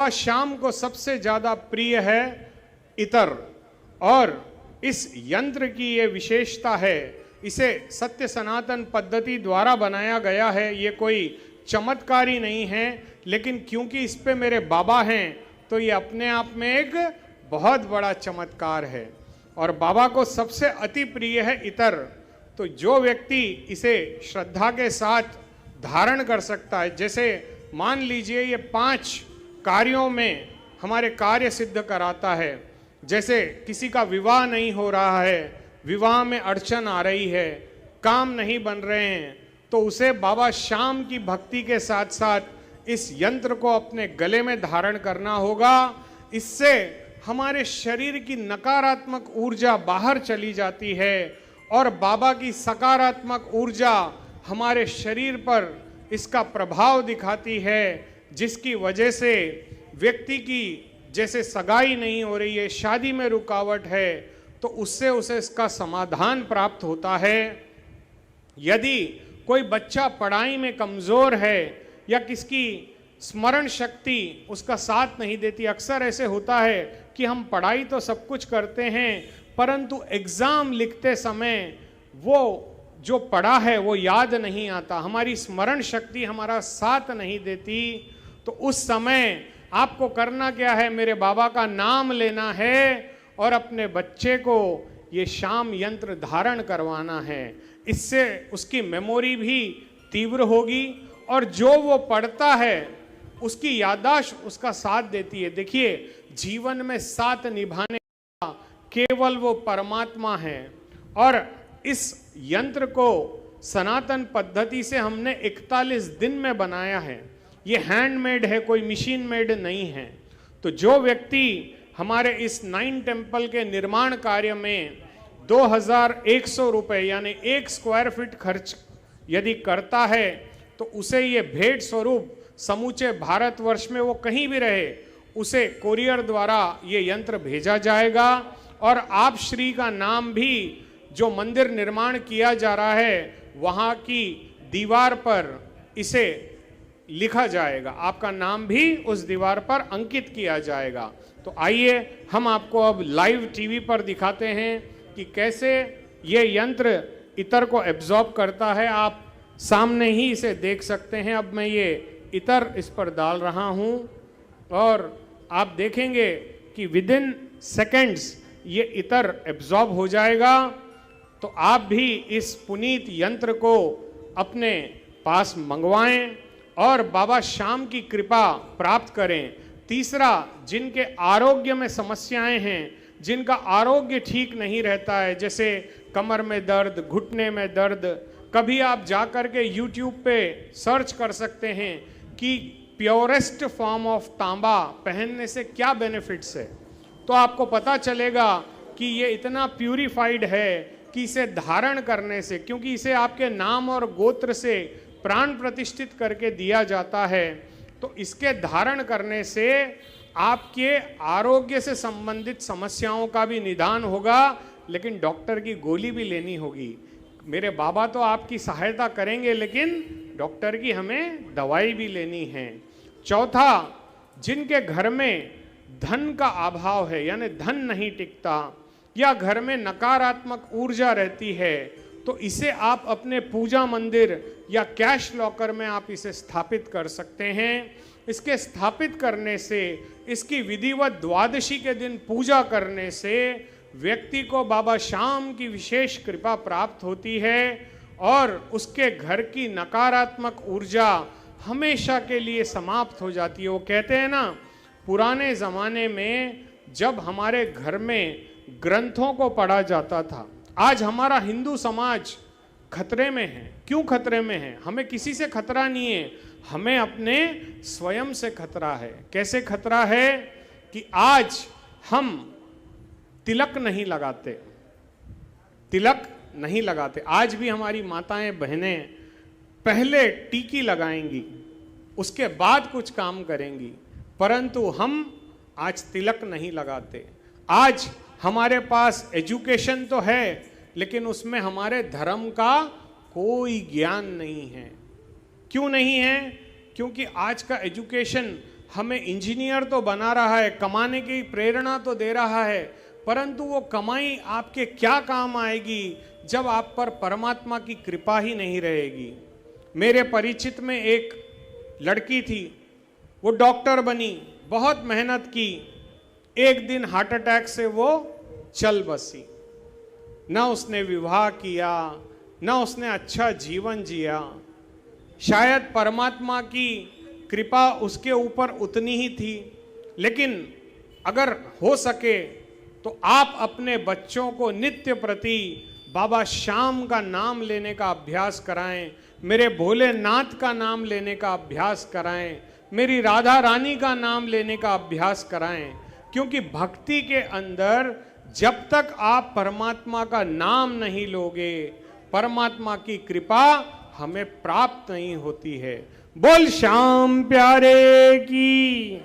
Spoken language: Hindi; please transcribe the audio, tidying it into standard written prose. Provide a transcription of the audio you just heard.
शाम को सबसे ज्यादा प्रिय है इतर, और इस यंत्र की ये विशेषता है, इसे सत्य सनातन पद्धति द्वारा बनाया गया है। ये कोई चमत्कारी नहीं है, लेकिन क्योंकि इस पे मेरे बाबा हैं तो ये अपने आप में एक बहुत बड़ा चमत्कार है। और बाबा को सबसे अति प्रिय है इतर। तो जो व्यक्ति इसे श्रद्धा के साथ धारण कर सकता है, जैसे मान लीजिए ये 5 कार्यों में हमारे कार्य सिद्ध कराता है। जैसे किसी का विवाह नहीं हो रहा है, विवाह में अड़चन आ रही है, काम नहीं बन रहे हैं, तो उसे बाबा शाम की भक्ति के साथ साथ इस यंत्र को अपने गले में धारण करना होगा। इससे हमारे शरीर की नकारात्मक ऊर्जा बाहर चली जाती है और बाबा की सकारात्मक ऊर्जा हमारे शरीर पर इसका प्रभाव दिखाती है, जिसकी वजह से व्यक्ति की जैसे सगाई नहीं हो रही है, शादी में रुकावट है, तो उससे उसे इसका समाधान प्राप्त होता है। यदि कोई बच्चा पढ़ाई में कमज़ोर है या किसकी स्मरण शक्ति उसका साथ नहीं देती, अक्सर ऐसे होता है कि हम पढ़ाई तो सब कुछ करते हैं परंतु एग्ज़ाम लिखते समय वो जो पढ़ा है वो याद नहीं आता, हमारी स्मरण शक्ति हमारा साथ नहीं देती। तो उस समय आपको करना क्या है, मेरे बाबा का नाम लेना है और अपने बच्चे को ये शाम यंत्र धारण करवाना है। इससे उसकी मेमोरी भी तीव्र होगी और जो वो पढ़ता है उसकी याददाश्त उसका साथ देती है। देखिए, जीवन में साथ निभाने का केवल वो परमात्मा है। और इस यंत्र को सनातन पद्धति से हमने 41 दिन में बनाया है। ये हैंडमेड है, कोई मशीन मेड नहीं है। तो जो व्यक्ति हमारे इस 9 टेम्पल के निर्माण कार्य में 2100 रुपये यानी 1 स्क्वायर फीट खर्च यदि करता है तो उसे ये भेंट स्वरूप समूचे भारतवर्ष में वो कहीं भी रहे उसे कोरियर द्वारा ये यंत्र भेजा जाएगा। और आप श्री का नाम भी जो मंदिर निर्माण किया जा रहा है वहाँ की दीवार पर इसे लिखा जाएगा, आपका नाम भी उस दीवार पर अंकित किया जाएगा। तो आइए हम आपको अब लाइव टीवी पर दिखाते हैं कि कैसे ये यंत्र इतर को एब्जॉर्ब करता है। आप सामने ही इसे देख सकते हैं। अब मैं ये इतर इस पर डाल रहा हूँ और आप देखेंगे कि विदिन सेकेंड्स ये इतर एब्जॉर्ब हो जाएगा। तो आप भी इस पुनीत यंत्र को अपने पास मंगवाएं और बाबा शाम की कृपा प्राप्त करें। तीसरा, जिनके आरोग्य में समस्याएं हैं, जिनका आरोग्य ठीक नहीं रहता है, जैसे कमर में दर्द, घुटने में दर्द, कभी आप जाकर के YouTube पे सर्च कर सकते हैं कि प्योरेस्ट फॉर्म ऑफ तांबा पहनने से क्या बेनिफिट्स है, तो आपको पता चलेगा कि ये इतना प्यूरिफाइड है कि इसे धारण करने से, क्योंकि इसे आपके नाम और गोत्र से प्राण प्रतिष्ठित करके दिया जाता है, तो इसके धारण करने से आपके आरोग्य से संबंधित समस्याओं का भी निदान होगा, लेकिन डॉक्टर की गोली भी लेनी होगी। मेरे बाबा तो आपकी सहायता करेंगे, लेकिन डॉक्टर की हमें दवाई भी लेनी है। चौथा, जिनके घर में धन का अभाव है, यानी धन नहीं टिकता या घर में नकारात्मक ऊर्जा रहती है, तो इसे आप अपने पूजा मंदिर या कैश लॉकर में आप इसे स्थापित कर सकते हैं। इसके स्थापित करने से, इसकी विधिवत द्वादशी के दिन पूजा करने से व्यक्ति को बाबा शाम की विशेष कृपा प्राप्त होती है और उसके घर की नकारात्मक ऊर्जा हमेशा के लिए समाप्त हो जाती है। वो कहते हैं ना, पुराने ज़माने में जब हमारे घर में ग्रंथों को पढ़ा जाता था, आज हमारा हिंदू समाज खतरे में है। क्यों खतरे में है? हमें किसी से खतरा नहीं है, हमें अपने स्वयं से खतरा है। कैसे खतरा है कि आज हम तिलक नहीं लगाते, तिलक नहीं लगाते। आज भी हमारी माताएं बहनें पहले टीकी लगाएंगी, उसके बाद कुछ काम करेंगी, परंतु हम आज तिलक नहीं लगाते। आज हमारे पास एजुकेशन तो है, लेकिन उसमें हमारे धर्म का कोई ज्ञान नहीं है। क्यों नहीं है? क्योंकि आज का एजुकेशन हमें इंजीनियर तो बना रहा है, कमाने की प्रेरणा तो दे रहा है, परंतु वो कमाई आपके क्या काम आएगी जब आप पर परमात्मा की कृपा ही नहीं रहेगी। मेरे परिचित में एक लड़की थी, वो डॉक्टर बनी, बहुत मेहनत की, एक दिन हार्ट अटैक से वो चल बसी। ना उसने विवाह किया, ना उसने अच्छा जीवन जिया। शायद परमात्मा की कृपा उसके ऊपर उतनी ही थी, लेकिन अगर हो सके तो आप अपने बच्चों को नित्य प्रति बाबा श्याम का नाम लेने का अभ्यास कराएं, मेरे भोलेनाथ का नाम लेने का अभ्यास कराएं, मेरी राधा रानी का नाम लेने का अभ्यास कराएं। क्योंकि भक्ति के अंदर जब तक आप परमात्मा का नाम नहीं लोगे, परमात्मा की कृपा हमें प्राप्त नहीं होती है। बोल श्याम प्यारे की।